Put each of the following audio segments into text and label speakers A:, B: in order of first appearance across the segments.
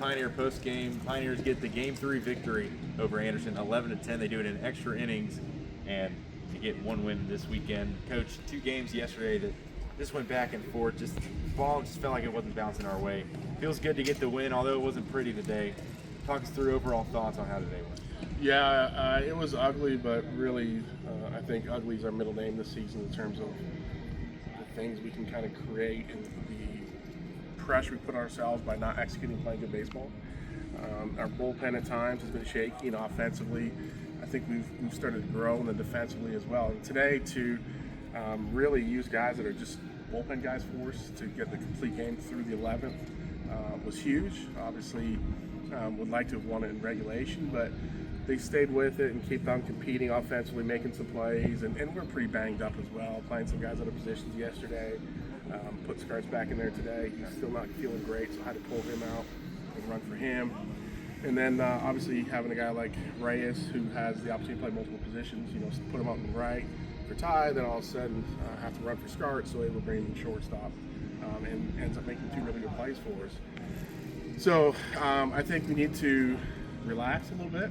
A: Pioneer post-game. Pioneers get the Game 3 victory over Anderson, 11-10. They do it in extra innings, and they get one win this weekend. Coach, 2 games yesterday that just went back and forth. Just ball just felt like it wasn't bouncing our way. Feels good to get the win, although it wasn't pretty today. Talk us through overall thoughts on how today went.
B: Yeah, it was ugly, but really, I think ugly is our middle name this season in terms of the things we can kind of create and the pressure we put on ourselves by not executing playing good baseball. Our bullpen at times has been shaky, and offensively, I think we've started to grow, and then defensively as well. And today, to really use guys that are just bullpen guys for us to get the complete game through the 11th was huge. Obviously, would like to have won it in regulation, but they stayed with it and kept on competing offensively, making some plays, and we're pretty banged up as well, playing some guys out of positions yesterday. Put Scarts back in there today. He's still not feeling great, so I had to pull him out and run for him. And then obviously having a guy like Reyes who has the opportunity to play multiple positions, put him out in the right for Ty, then all of a sudden have to run for Scarts, so able to bring him in shortstop, and ends up making 2 really good plays for us. So I think we need to relax a little bit,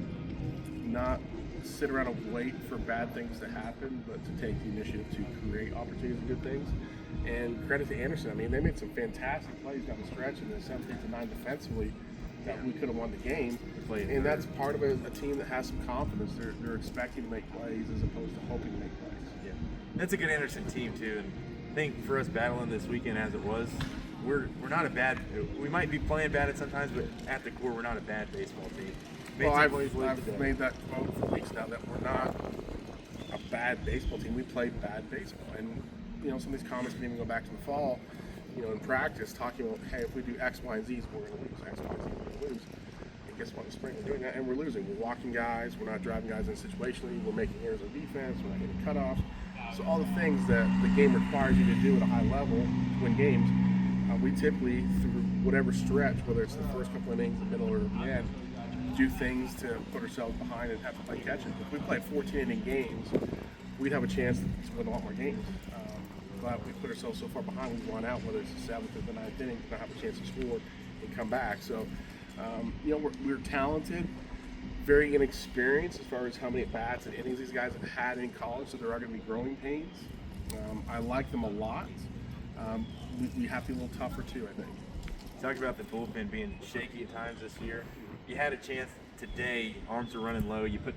B: not sit around and wait for bad things to happen, but to take the initiative to create opportunities and good things. And credit to Anderson. I mean, they made some fantastic plays down the stretch in the 7th, 8th, and 9th defensively that we could have won the game. And that's part of a team that has some confidence. They're expecting to make plays as opposed to hoping to make plays.
A: Yeah, that's a good Anderson team too. And I think for us battling this weekend as it was, we're not a bad. We might be playing bad at sometimes, but at the core, we're not a bad baseball team.
B: Well, I've made that quote for weeks now that we're not a bad baseball team. We play bad baseball, and some of these comments can even go back to the fall. In practice, talking about, hey, if we do X, Y, and Z's, we're going to lose. X, Y, and Z, we're going to lose. And guess what? In the spring, we're doing that, and we're losing. We're walking guys. We're not driving guys in situationally. We're making errors on defense. We're not getting cutoffs. So all the things that the game requires you to do at a high level to win games, we typically, through whatever stretch, whether it's the first couple innings, the middle, or the end, do things to put ourselves behind and have to play catch-up. If we play 14-inning games, we'd have a chance to win a lot more games. But we put ourselves so far behind, we run out, whether it's the 7th or the 9th inning, to not have a chance to score and come back. So, we're talented, very inexperienced as far as how many bats and innings these guys have had in college, so there are going to be growing pains. I like them a lot. We have to be a little tougher too, I think.
A: You talked about the bullpen being shaky at times this year. You had a chance today, arms are running low. You put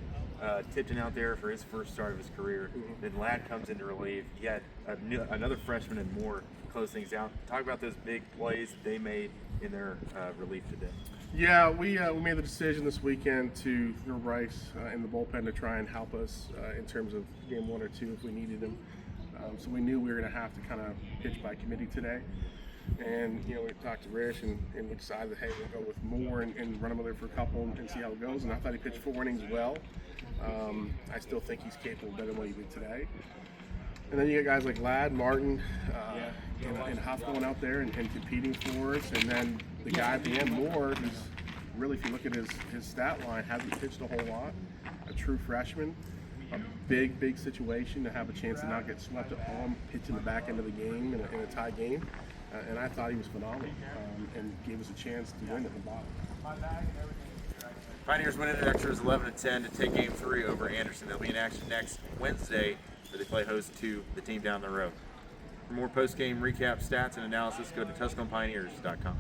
A: Tipton out there for his first start of his career. Then Ladd comes in to relieve. You had another freshman and more close things out. Talk about those big plays that they made in their relief today.
B: Yeah, we made the decision this weekend to throw Bryce in the bullpen to try and help us in terms of game 1 or 2 if we needed him. So we knew we were going to have to kind of pitch by committee today. And, we talked to Rich and we decided that, hey, we'll go with Moore and run him there for a couple and see how it goes. And I thought he pitched 4 innings well. I still think he's capable better than what he did today. And then you get guys like Ladd, Martin, and Huff going out there and competing for us. And then the guy at the end, Moore, who's really, if you look at his stat line, hasn't pitched a whole lot. A true freshman. A big situation to have a chance to not get swept at home, pitch in the back end of the game in a tie game. And I thought he was phenomenal and gave us a chance to win at the bottom.
A: Pioneers win in extras 11-10 to take game 3 over Anderson. They'll be in action next Wednesday where they play host to the team down the road. For more post-game recap, stats, and analysis, go to TusculumPioneers.com.